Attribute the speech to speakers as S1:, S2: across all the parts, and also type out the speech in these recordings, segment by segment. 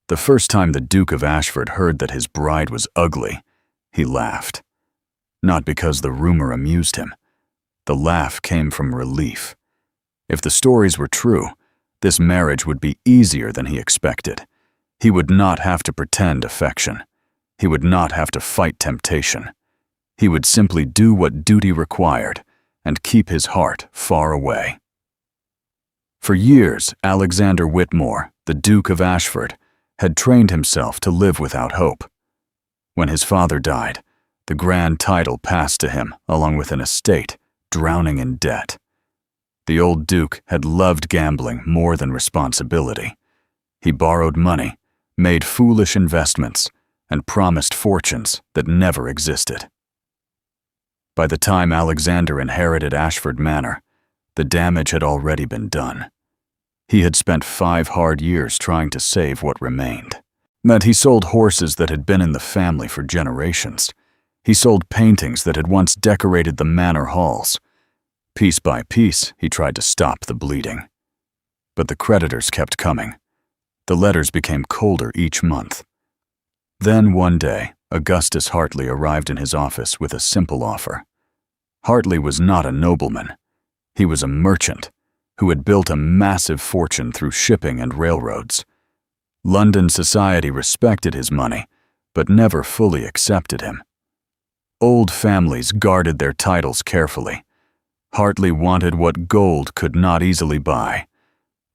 S1: The first time the Duke of Ashford heard that his bride was ugly, he laughed. Not because the rumor amused him. The laugh came from relief. If the stories were true, this marriage would be easier than he expected. He would not have to pretend affection. He would not have to fight temptation. He would simply do what duty required and keep his heart far away. For years, Alexander Whitmore, the Duke of Ashford, had trained himself to live without hope. When his father died, the grand title passed to him along with an estate, drowning in debt. The old Duke had loved gambling more than responsibility. He borrowed money, made foolish investments, and promised fortunes that never existed. By the time Alexander inherited Ashford Manor, the damage had already been done. He had spent 5 hard years trying to save what remained. That he sold horses that had been in the family for generations. He sold paintings that had once decorated the manor halls. Piece by piece, he tried to stop the bleeding. But the creditors kept coming. The letters became colder each month. Then one day, Augustus Hartley arrived in his office with a simple offer. Hartley was not a nobleman. He was a merchant who had built a massive fortune through shipping and railroads. London society respected his money, but never fully accepted him. Old families guarded their titles carefully. Hartley wanted what gold could not easily buy: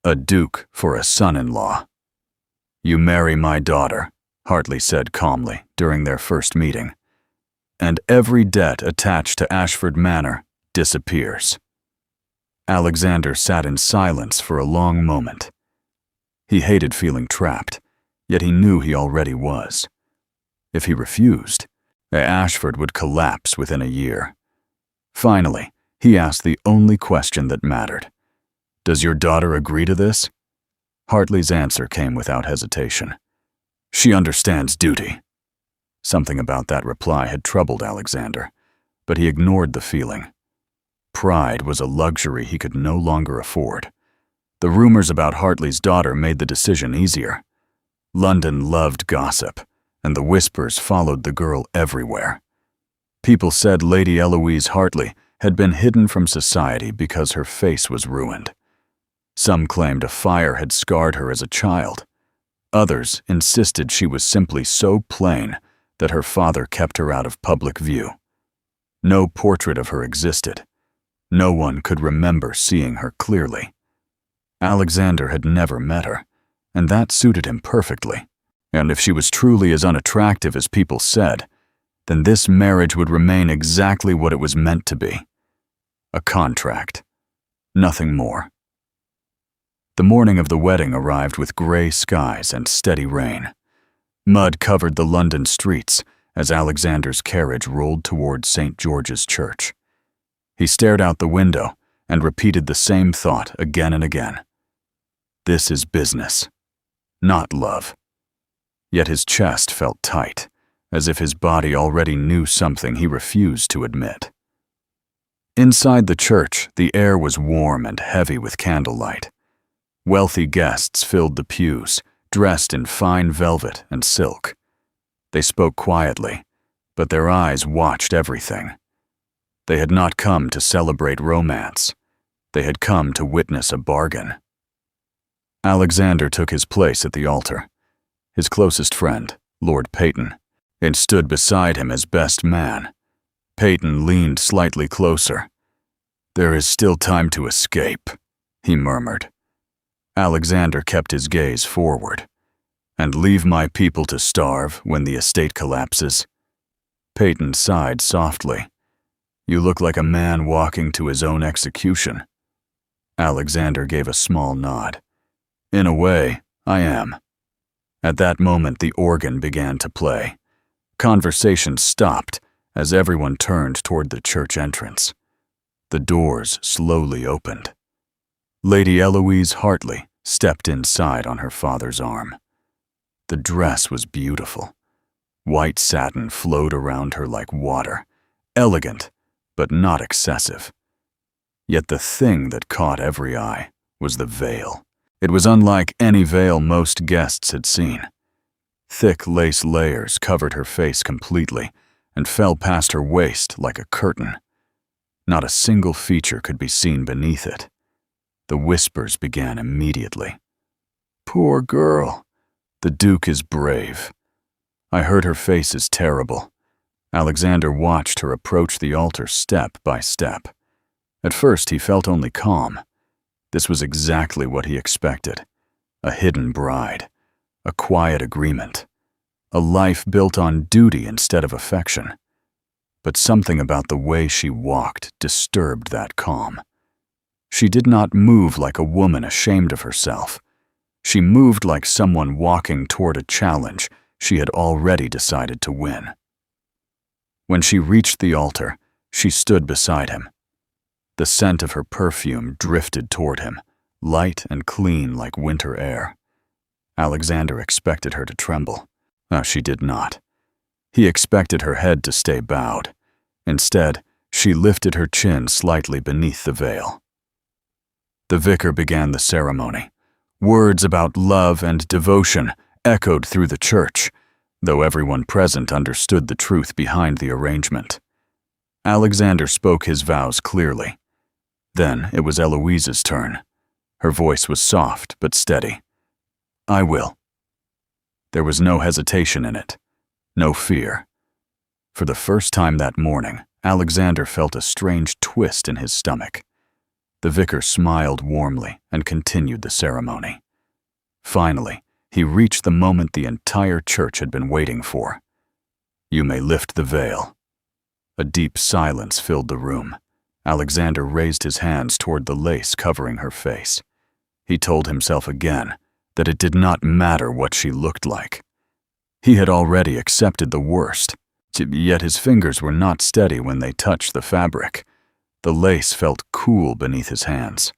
S1: a duke for a son-in-law. "You marry my daughter," Hartley said calmly during their first meeting, "and every debt attached to Ashford Manor disappears." Alexander sat in silence for a long moment. He hated feeling trapped, yet he knew he already was. If he refused, Ashford would collapse within a year. Finally, he asked the only question that mattered. "Does your daughter agree to this?" Hartley's answer came without hesitation. "She understands duty." Something about that reply had troubled Alexander, but he ignored the feeling. Pride was a luxury he could no longer afford. The rumors about Hartley's daughter made the decision easier. London loved gossip, and the whispers followed the girl everywhere. People said Lady Eloise Hartley had been hidden from society because her face was ruined. Some claimed a fire had scarred her as a child. Others insisted she was simply so plain that her father kept her out of public view. No portrait of her existed. No one could remember seeing her clearly. Alexander had never met her, and that suited him perfectly. And if she was truly as unattractive as people said, then this marriage would remain exactly what it was meant to be: a contract. Nothing more. The morning of the wedding arrived with gray skies and steady rain. Mud covered the London streets as Alexander's carriage rolled toward St. George's Church. He stared out the window and repeated the same thought again and again. This is business, not love. Yet his chest felt tight, as if his body already knew something he refused to admit. Inside the church, the air was warm and heavy with candlelight. Wealthy guests filled the pews, dressed in fine velvet and silk. They spoke quietly, but their eyes watched everything. They had not come to celebrate romance. They had come to witness a bargain. Alexander took his place at the altar. His closest friend, Lord Peyton, and stood beside him as best man. Peyton leaned slightly closer. "There is still time to escape," he murmured. Alexander kept his gaze forward. "And leave my people to starve when the estate collapses?" Peyton sighed softly. "You look like a man walking to his own execution." Alexander gave a small nod. "In a way, I am." At that moment, the organ began to play. Conversation stopped as everyone turned toward the church entrance. The doors slowly opened. Lady Eloise Hartley stepped inside on her father's arm. The dress was beautiful. White satin flowed around her like water, elegant, but not excessive. Yet the thing that caught every eye was the veil. It was unlike any veil most guests had seen. Thick lace layers covered her face completely and fell past her waist like a curtain. Not a single feature could be seen beneath it. The whispers began immediately. "Poor girl. The Duke is brave." I heard her face is terrible. Alexander watched her approach the altar step by step. At first, he felt only calm. This was exactly what he expected. A hidden bride. A quiet agreement. A life built on duty instead of affection. But something about the way she walked disturbed that calm. She did not move like a woman ashamed of herself. She moved like someone walking toward a challenge she had already decided to win. When she reached the altar, she stood beside him. The scent of her perfume drifted toward him, light and clean like winter air. Alexander expected her to tremble. She did not. He expected her head to stay bowed. Instead, she lifted her chin slightly beneath the veil. The vicar began the ceremony. Words about love and devotion echoed through the church, though everyone present understood the truth behind the arrangement. Alexander spoke his vows clearly. Then it was Eloise's turn. Her voice was soft but steady. "I will." There was no hesitation in it, no fear. For the first time that morning, Alexander felt a strange twist in his stomach. The vicar smiled warmly and continued the ceremony. Finally, he reached the moment the entire church had been waiting for. "You may lift the veil." A deep silence filled the room. Alexander raised his hands toward the lace covering her face. He told himself again that it did not matter what she looked like. He had already accepted the worst, yet his fingers were not steady when they touched the fabric. The lace felt cool beneath his hands.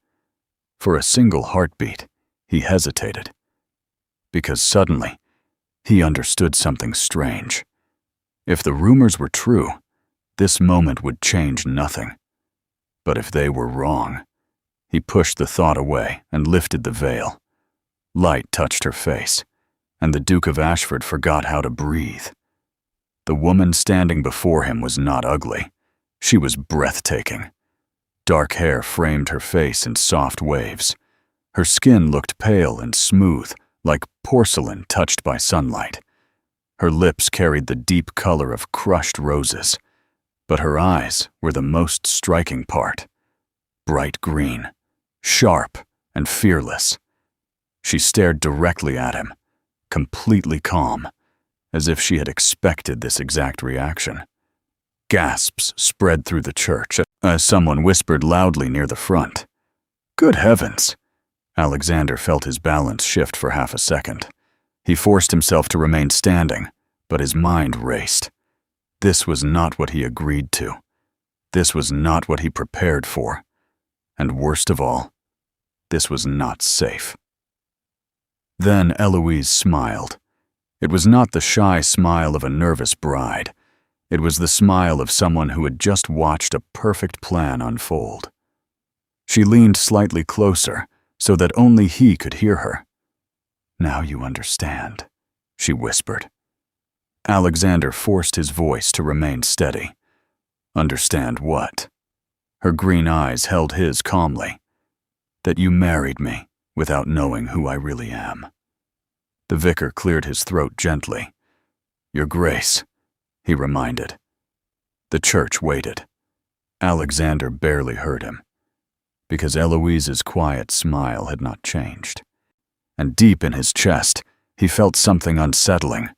S1: For a single heartbeat, he hesitated. Because suddenly, he understood something strange. If the rumors were true, this moment would change nothing. But if they were wrong, he pushed the thought away and lifted the veil. Light touched her face, and the Duke of Ashford forgot how to breathe. The woman standing before him was not ugly. She was breathtaking. Dark hair framed her face in soft waves. Her skin looked pale and smooth, like porcelain touched by sunlight. Her lips carried the deep color of crushed roses, but her eyes were the most striking part. Bright green, sharp, and fearless. She stared directly at him, completely calm, as if she had expected this exact reaction. Gasps spread through the church as someone whispered loudly near the front. "Good heavens!" Alexander felt his balance shift for half a second. He forced himself to remain standing, but his mind raced. This was not what he agreed to. This was not what he prepared for. And worst of all, this was not safe. Then Eloise smiled. It was not the shy smile of a nervous bride. It was the smile of someone who had just watched a perfect plan unfold. She leaned slightly closer so that only he could hear her. "Now you understand," she whispered. Alexander forced his voice to remain steady. "Understand what?" Her green eyes held his calmly. "That you married me without knowing who I really am." The vicar cleared his throat gently. "Your Grace," he reminded. The church waited. Alexander barely heard him, because Eloise's quiet smile had not changed. And deep in his chest, he felt something unsettling.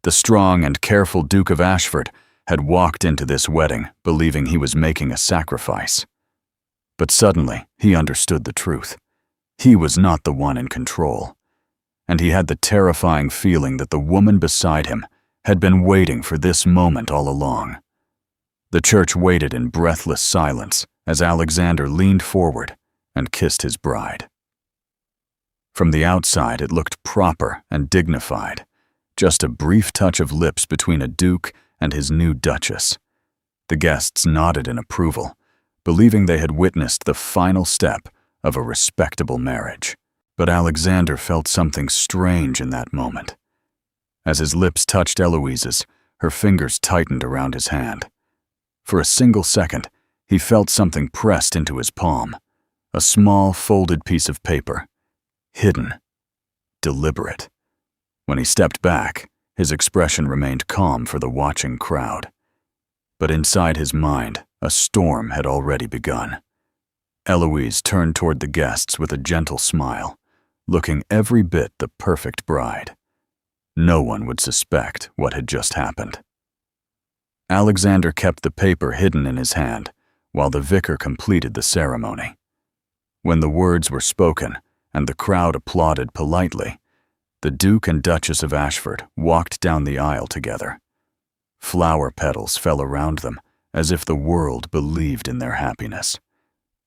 S1: The strong and careful Duke of Ashford had walked into this wedding believing he was making a sacrifice. But suddenly, he understood the truth. He was not the one in control. And he had the terrifying feeling that the woman beside him had been waiting for this moment all along. The church waited in breathless silence as Alexander leaned forward and kissed his bride. From the outside, it looked proper and dignified, just a brief touch of lips between a duke and his new duchess. The guests nodded in approval, believing they had witnessed the final step of a respectable marriage. But Alexander felt something strange in that moment. As his lips touched Eloise's, her fingers tightened around his hand. For a single second, he felt something pressed into his palm. A small, folded piece of paper. Hidden. Deliberate. When he stepped back, his expression remained calm for the watching crowd. But inside his mind, a storm had already begun. Eloise turned toward the guests with a gentle smile, looking every bit the perfect bride. No one would suspect what had just happened. Alexander kept the paper hidden in his hand while the vicar completed the ceremony. When the words were spoken and the crowd applauded politely, the Duke and Duchess of Ashford walked down the aisle together. Flower petals fell around them as if the world believed in their happiness.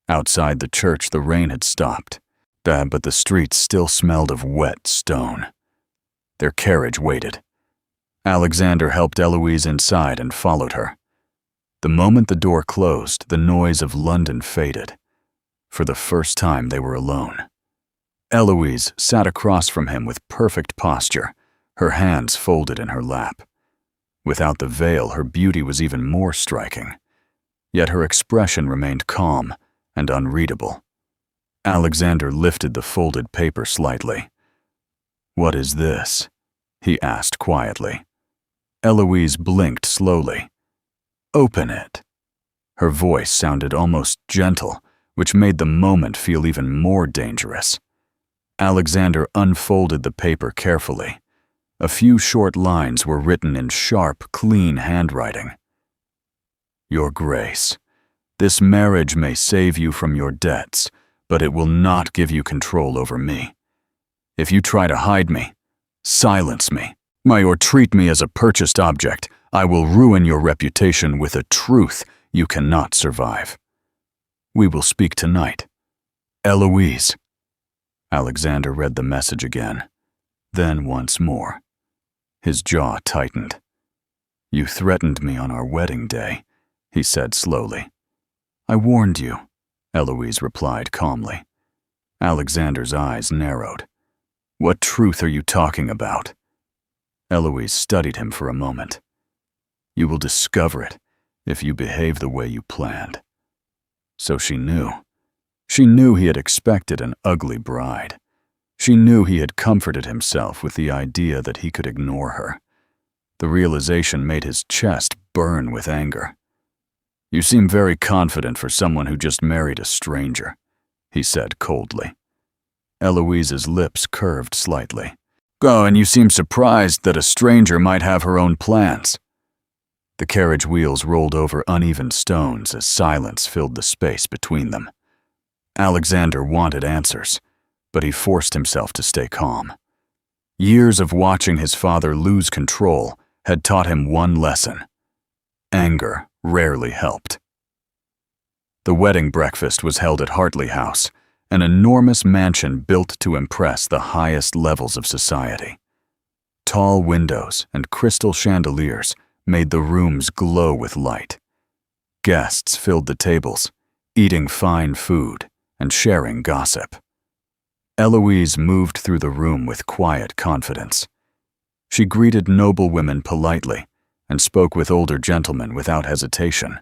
S1: Outside the church, the rain had stopped, but the streets still smelled of wet stone. Their carriage waited. Alexander helped Eloise inside and followed her. The moment the door closed, the noise of London faded. For the first time, they were alone. Eloise sat across from him with perfect posture, her hands folded in her lap. Without the veil, her beauty was even more striking. Yet her expression remained calm and unreadable. Alexander lifted the folded paper slightly. "What is this?" he asked quietly. Eloise blinked slowly. "Open it." Her voice sounded almost gentle, which made the moment feel even more dangerous. Alexander unfolded the paper carefully. A few short lines were written in sharp, clean handwriting. "Your Grace, this marriage may save you from your debts, but it will not give you control over me. If you try to hide me, silence me, or treat me as a purchased object, I will ruin your reputation with a truth you cannot survive. We will speak tonight. Eloise." Alexander read the message again, then once more. His jaw tightened. "You threatened me on our wedding day," he said slowly. "I warned you," Eloise replied calmly. Alexander's eyes narrowed. "What truth are you talking about?" Eloise studied him for a moment. "You will discover it if you behave the way you planned." So she knew. She knew he had expected an ugly bride. She knew he had comforted himself with the idea that he could ignore her. The realization made his chest burn with anger. "You seem very confident for someone who just married a stranger," he said coldly. Eloise's lips curved slightly. "Oh, and you seem surprised that a stranger might have her own plans." The carriage wheels rolled over uneven stones as silence filled the space between them. Alexander wanted answers, but he forced himself to stay calm. Years of watching his father lose control had taught him one lesson. Anger rarely helped. The wedding breakfast was held at Hartley House, an enormous mansion built to impress the highest levels of society. Tall windows and crystal chandeliers made the rooms glow with light. Guests filled the tables, eating fine food and sharing gossip. Eloise moved through the room with quiet confidence. She greeted noblewomen politely and spoke with older gentlemen without hesitation.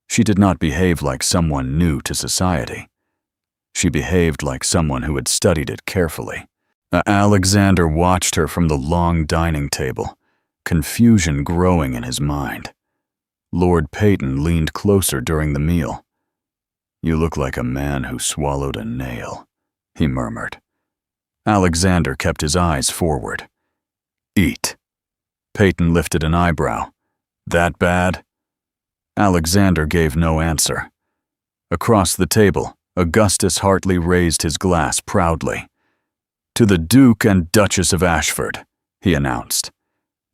S1: She did not behave like someone new to society. She behaved like someone who had studied it carefully. Alexander watched her from the long dining table, confusion growing in his mind. Lord Peyton leaned closer during the meal. "You look like a man who swallowed a nail," he murmured. Alexander kept his eyes forward. "Eat." Peyton lifted an eyebrow. "That bad?" Alexander gave no answer. Across the table, Augustus Hartley raised his glass proudly. "To the Duke and Duchess of Ashford," he announced.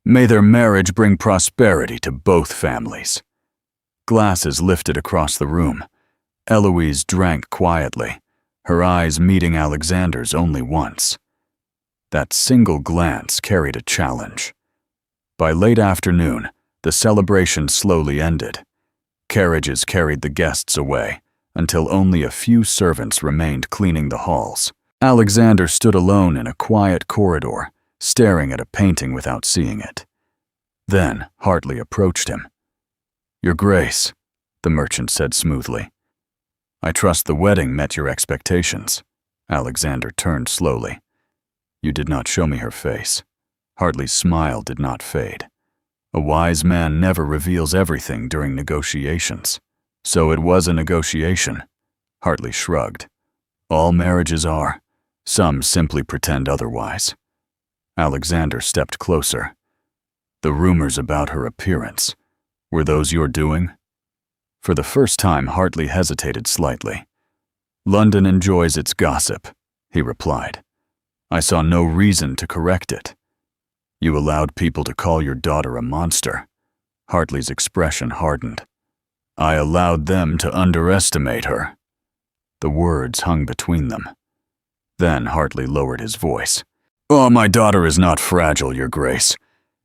S1: "May their marriage bring prosperity to both families." Glasses lifted across the room. Eloise drank quietly, her eyes meeting Alexander's only once. That single glance carried a challenge. By late afternoon, the celebration slowly ended. Carriages carried the guests away, until only a few servants remained cleaning the halls. Alexander stood alone in a quiet corridor, staring at a painting without seeing it. Then Hartley approached him. "Your Grace," the merchant said smoothly. "I trust the wedding met your expectations." Alexander turned slowly. "You did not show me her face." Hartley's smile did not fade. A wise man never reveals everything during negotiations. "So it was a negotiation." Hartley shrugged. "All marriages are. Some simply pretend otherwise." Alexander stepped closer. "The rumors about her appearance, were those your doing?" For the first time, Hartley hesitated slightly. "London enjoys its gossip," he replied. "I saw no reason to correct it." "You allowed people to call your daughter a monster." Hartley's expression hardened. "I allowed them to underestimate her." The words hung between them. Then Hartley lowered his voice. "Oh, my daughter is not fragile, Your Grace.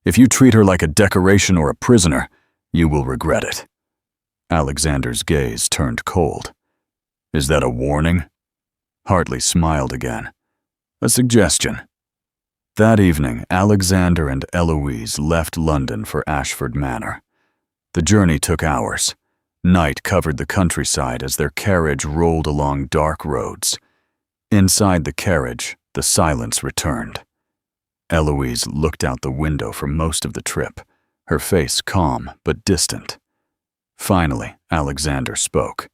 S1: If you treat her like a decoration or a prisoner, you will regret it." Alexander's gaze turned cold. "Is that a warning?" Hartley smiled again. "A suggestion." That evening, Alexander and Eloise left London for Ashford Manor. The journey took hours. Night covered the countryside as their carriage rolled along dark roads. Inside the carriage, the silence returned. Eloise looked out the window for most of the trip, her face calm but distant. Finally, Alexander spoke.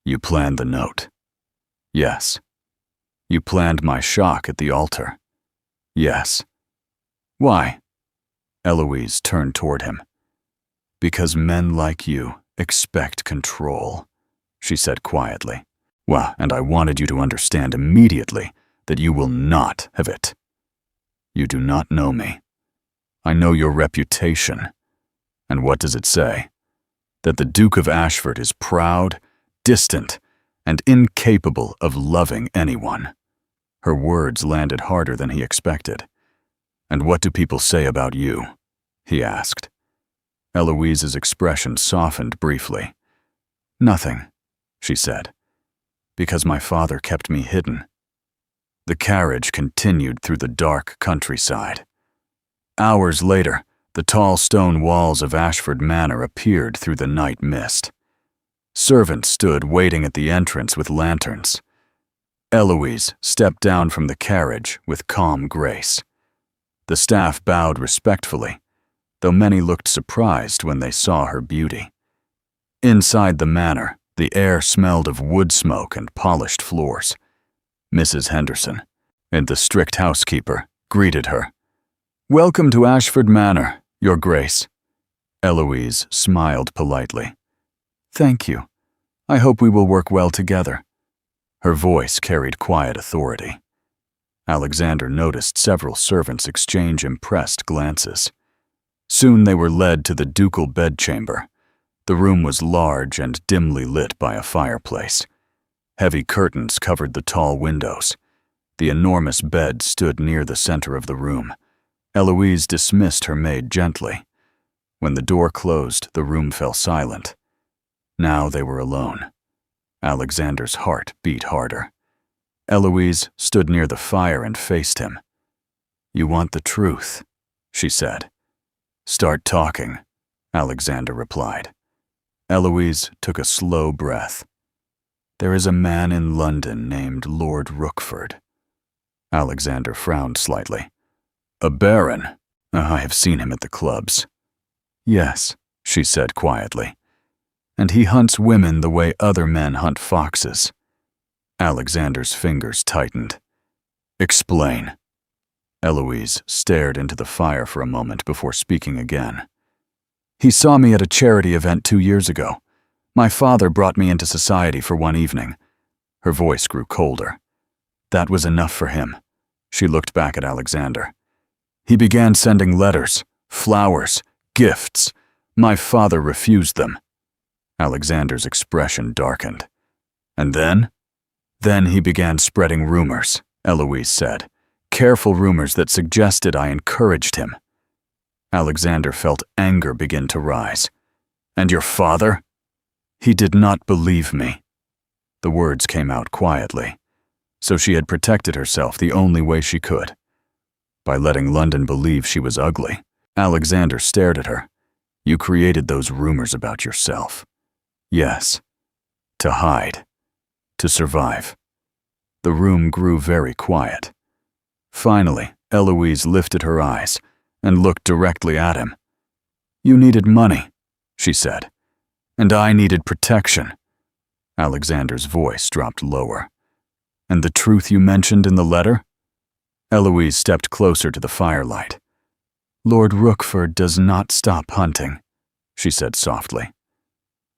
S1: "You planned the note?" "Yes." "You planned my shock at the altar?" "Yes." "Why?" Eloise turned toward him. "Because men like you expect control," she said quietly. "Well, and I wanted you to understand immediately that you will not have it. You do not know me. I know your reputation. And what does it say? That the Duke of Ashford is proud, distant, and incapable of loving anyone." Her words landed harder than he expected. "And what do people say about you?" he asked. Eloise's expression softened briefly. "Nothing," she said, "because my father kept me hidden." The carriage continued through the dark countryside. Hours later, the tall stone walls of Ashford Manor appeared through the night mist. Servants stood waiting at the entrance with lanterns. Eloise stepped down from the carriage with calm grace. The staff bowed respectfully, though many looked surprised when they saw her beauty. Inside the manor, the air smelled of wood smoke and polished floors. Mrs. Henderson, and the strict housekeeper, greeted her. "Welcome to Ashford Manor, Your Grace." Eloise smiled politely. "Thank you. I hope we will work well together." Her voice carried quiet authority. Alexander noticed several servants exchange impressed glances. Soon they were led to the ducal bedchamber. The room was large and dimly lit by a fireplace. Heavy curtains covered the tall windows. The enormous bed stood near the center of the room. Eloise dismissed her maid gently. When the door closed, the room fell silent. Now they were alone. Alexander's heart beat harder. Eloise stood near the fire and faced him. "You want the truth," she said. "Start talking," Alexander replied. Eloise took a slow breath. "There is a man in London named Lord Rookford." Alexander frowned slightly. "A baron? I have seen him at the clubs." "Yes," she said quietly. "And he hunts women the way other men hunt foxes." Alexander's fingers tightened. "Explain." Eloise stared into the fire for a moment before speaking again. "He saw me at a charity event 2 years ago. My father brought me into society for one evening." Her voice grew colder. "That was enough for him." She looked back at Alexander. "He began sending letters, flowers, gifts. My father refused them." Alexander's expression darkened. "And then?" "Then he began spreading rumors," Eloise said. "Careful rumors that suggested I encouraged him." Alexander felt anger begin to rise. "And your father?" "He did not believe me." The words came out quietly. So she had protected herself the only way she could. By letting London believe she was ugly. Alexander stared at her. You created those rumors about yourself. Yes. To hide. To survive. The room grew very quiet. Finally, Eloise lifted her eyes and looked directly at him. You needed money, she said, and I needed protection. Alexander's voice dropped lower. And the truth you mentioned in the letter? Eloise stepped closer to the firelight. Lord Rookford does not stop hunting, she said softly.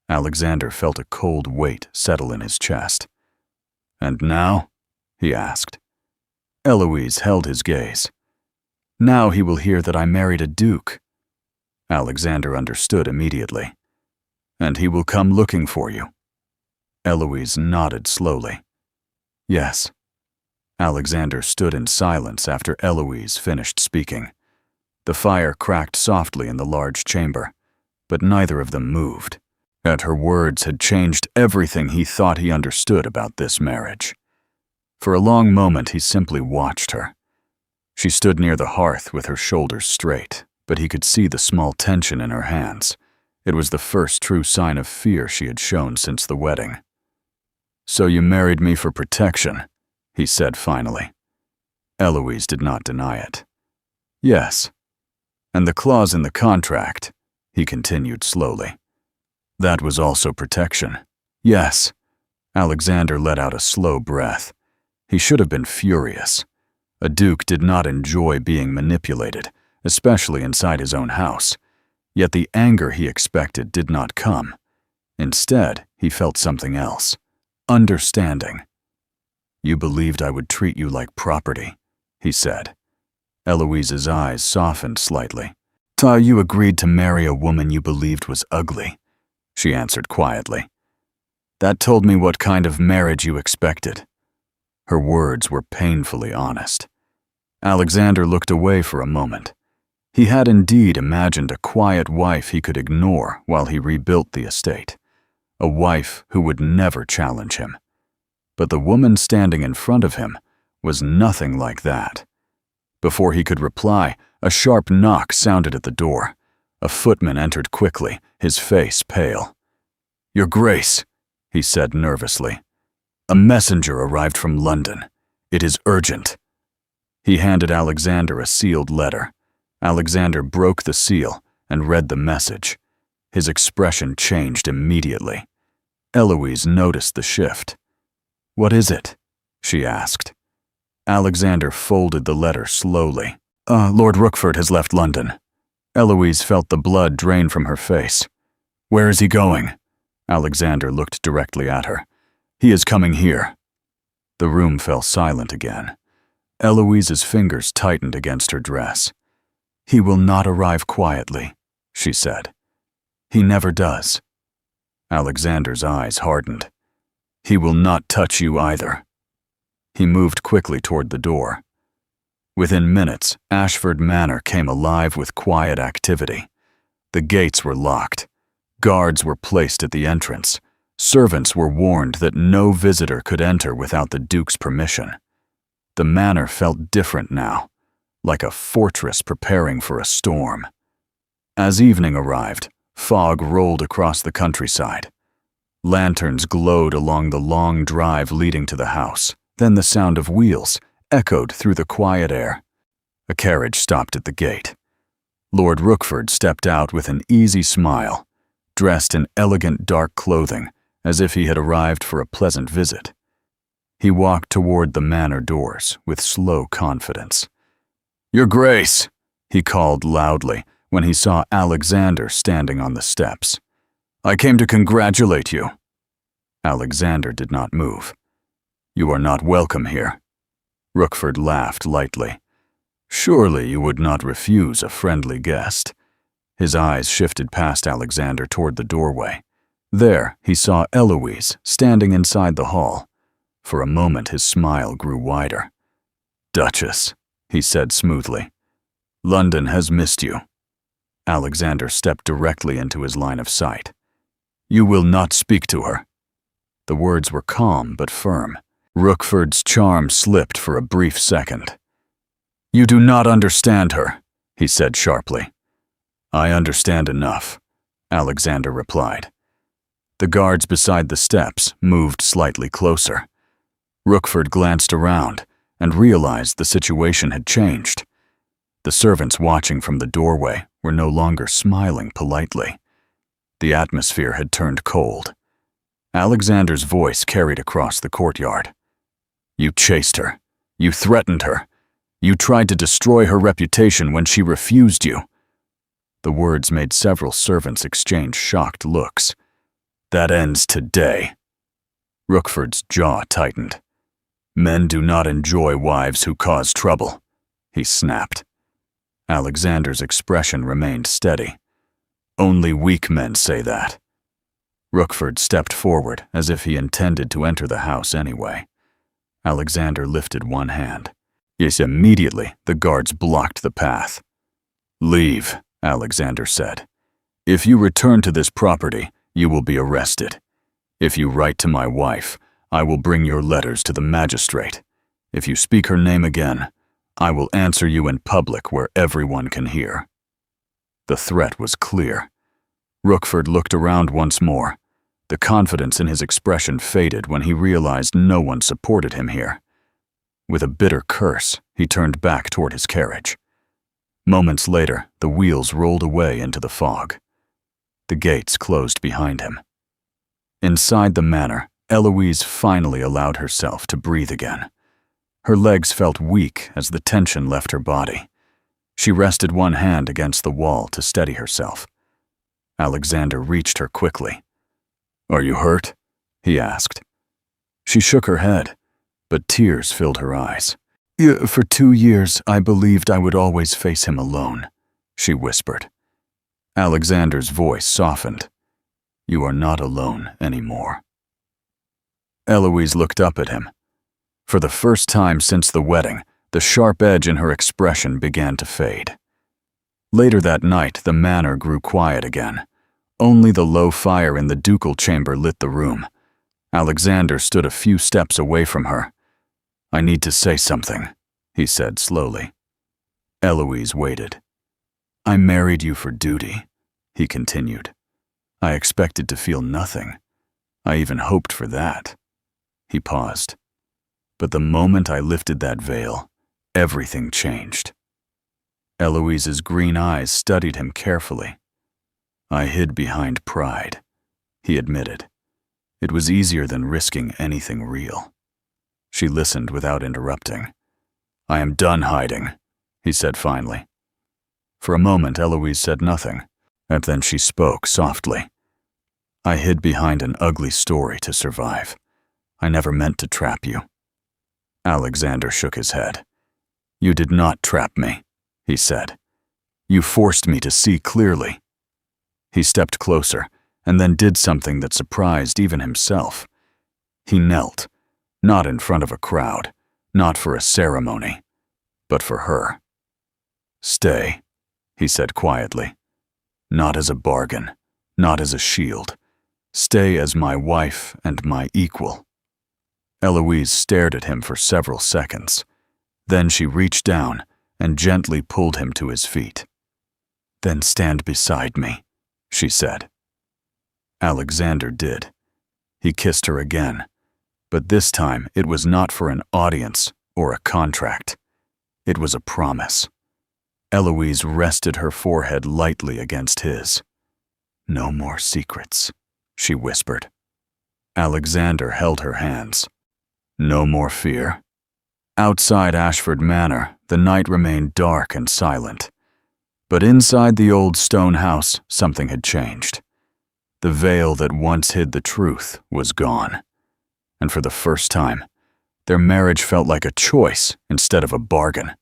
S1: Alexander felt a cold weight settle in his chest. And now? He asked. Eloise held his gaze. Now he will hear that I married a duke. Alexander understood immediately. And he will come looking for you. Eloise nodded slowly. Yes. Alexander stood in silence after Eloise finished speaking. The fire cracked softly in the large chamber, but neither of them moved. And her words had changed everything he thought he understood about this marriage. For a long moment he simply watched her. She stood near the hearth with her shoulders straight, but he could see the small tension in her hands. It was the first true sign of fear she had shown since the wedding. So you married me for protection, he said finally. Eloise did not deny it. Yes. And the clause in the contract, he continued slowly. That was also protection. Yes. Alexander let out a slow breath. He should have been furious. A duke did not enjoy being manipulated, especially inside his own house. Yet the anger he expected did not come. Instead, he felt something else. Understanding. You believed I would treat you like property, he said. Eloise's eyes softened slightly. You agreed to marry a woman you believed was ugly, she answered quietly. That told me what kind of marriage you expected. Her words were painfully honest. Alexander looked away for a moment. He had indeed imagined a quiet wife he could ignore while he rebuilt the estate. A wife who would never challenge him. But the woman standing in front of him was nothing like that. Before he could reply, a sharp knock sounded at the door. A footman entered quickly, his face pale. Your Grace, he said nervously. A messenger arrived from London. It is urgent. He handed Alexander a sealed letter. Alexander broke the seal and read the message. His expression changed immediately. Eloise noticed the shift. What is it? She asked. Alexander folded the letter slowly. Lord Rookford has left London. Eloise felt the blood drain from her face. Where is he going? Alexander looked directly at her. He is coming here. The room fell silent again. Eloise's fingers tightened against her dress. He will not arrive quietly, she said. He never does. Alexander's eyes hardened. He will not touch you either. He moved quickly toward the door. Within minutes, Ashford Manor came alive with quiet activity. The gates were locked. Guards were placed at the entrance. Servants were warned that no visitor could enter without the Duke's permission. The manor felt different now, like a fortress preparing for a storm. As evening arrived, fog rolled across the countryside. Lanterns glowed along the long drive leading to the house. Then the sound of wheels echoed through the quiet air. A carriage stopped at the gate. Lord Rookford stepped out with an easy smile, dressed in elegant dark clothing, as if he had arrived for a pleasant visit. He walked toward the manor doors with slow confidence. Your Grace, he called loudly when he saw Alexander standing on the steps. I came to congratulate you. Alexander did not move. You are not welcome here. Rookford laughed lightly. Surely you would not refuse a friendly guest. His eyes shifted past Alexander toward the doorway. There, he saw Eloise standing inside the hall. For a moment, his smile grew wider. Duchess, he said smoothly. London has missed you. Alexander stepped directly into his line of sight. You will not speak to her. The words were calm but firm. Rookford's charm slipped for a brief second. "You do not understand her," he said sharply. "I understand enough," Alexander replied. The guards beside the steps moved slightly closer. Rookford glanced around and realized the situation had changed. The servants watching from the doorway were no longer smiling politely. The atmosphere had turned cold. Alexander's voice carried across the courtyard. "You chased her. You threatened her. You tried to destroy her reputation when she refused you." The words made several servants exchange shocked looks. "That ends today." Rookford's jaw tightened. "Men do not enjoy wives who cause trouble," he snapped. Alexander's expression remained steady. "Only weak men say that." Rookford stepped forward as if he intended to enter the house anyway. Alexander lifted one hand. Yes, immediately the guards blocked the path. "Leave," Alexander said. "If you return to this property, you will be arrested. If you write to my wife, I will bring your letters to the magistrate. If you speak her name again, I will answer you in public where everyone can hear." The threat was clear. Rookford looked around once more. The confidence in his expression faded when he realized no one supported him here. With a bitter curse, he turned back toward his carriage. Moments later, the wheels rolled away into the fog. The gates closed behind him. Inside the manor, Eloise finally allowed herself to breathe again. Her legs felt weak as the tension left her body. She rested one hand against the wall to steady herself. Alexander reached her quickly. "Are you hurt?" he asked. She shook her head, but tears filled her eyes. For 2 years, I believed I would always face him alone," she whispered. Alexander's voice softened. "You are not alone anymore." Eloise looked up at him. For the first time since the wedding, the sharp edge in her expression began to fade. Later that night, the manor grew quiet again. Only the low fire in the ducal chamber lit the room. Alexander stood a few steps away from her. "I need to say something," he said slowly. Eloise waited. "I married you for duty," he continued. "I expected to feel nothing. I even hoped for that." He paused. "But the moment I lifted that veil, everything changed." Eloise's green eyes studied him carefully. "I hid behind pride," he admitted. "It was easier than risking anything real." She listened without interrupting. "I am done hiding," he said finally. For a moment, Eloise said nothing, and then she spoke softly. "I hid behind an ugly story to survive. I never meant to trap you." Alexander shook his head. "You did not trap me," he said. "You forced me to see clearly." He stepped closer, and then did something that surprised even himself. He knelt, not in front of a crowd, not for a ceremony, but for her. "Stay," he said quietly. "Not as a bargain, not as a shield. Stay as my wife and my equal." Eloise stared at him for several seconds. Then she reached down and gently pulled him to his feet. "Then stand beside me," she said. Alexander did. He kissed her again, but this time it was not for an audience or a contract. It was a promise. Eloise rested her forehead lightly against his. "No more secrets," she whispered. Alexander held her hands. "No more fear." Outside Ashford Manor, the night remained dark and silent. But inside the old stone house, something had changed. The veil that once hid the truth was gone. And for the first time, their marriage felt like a choice instead of a bargain.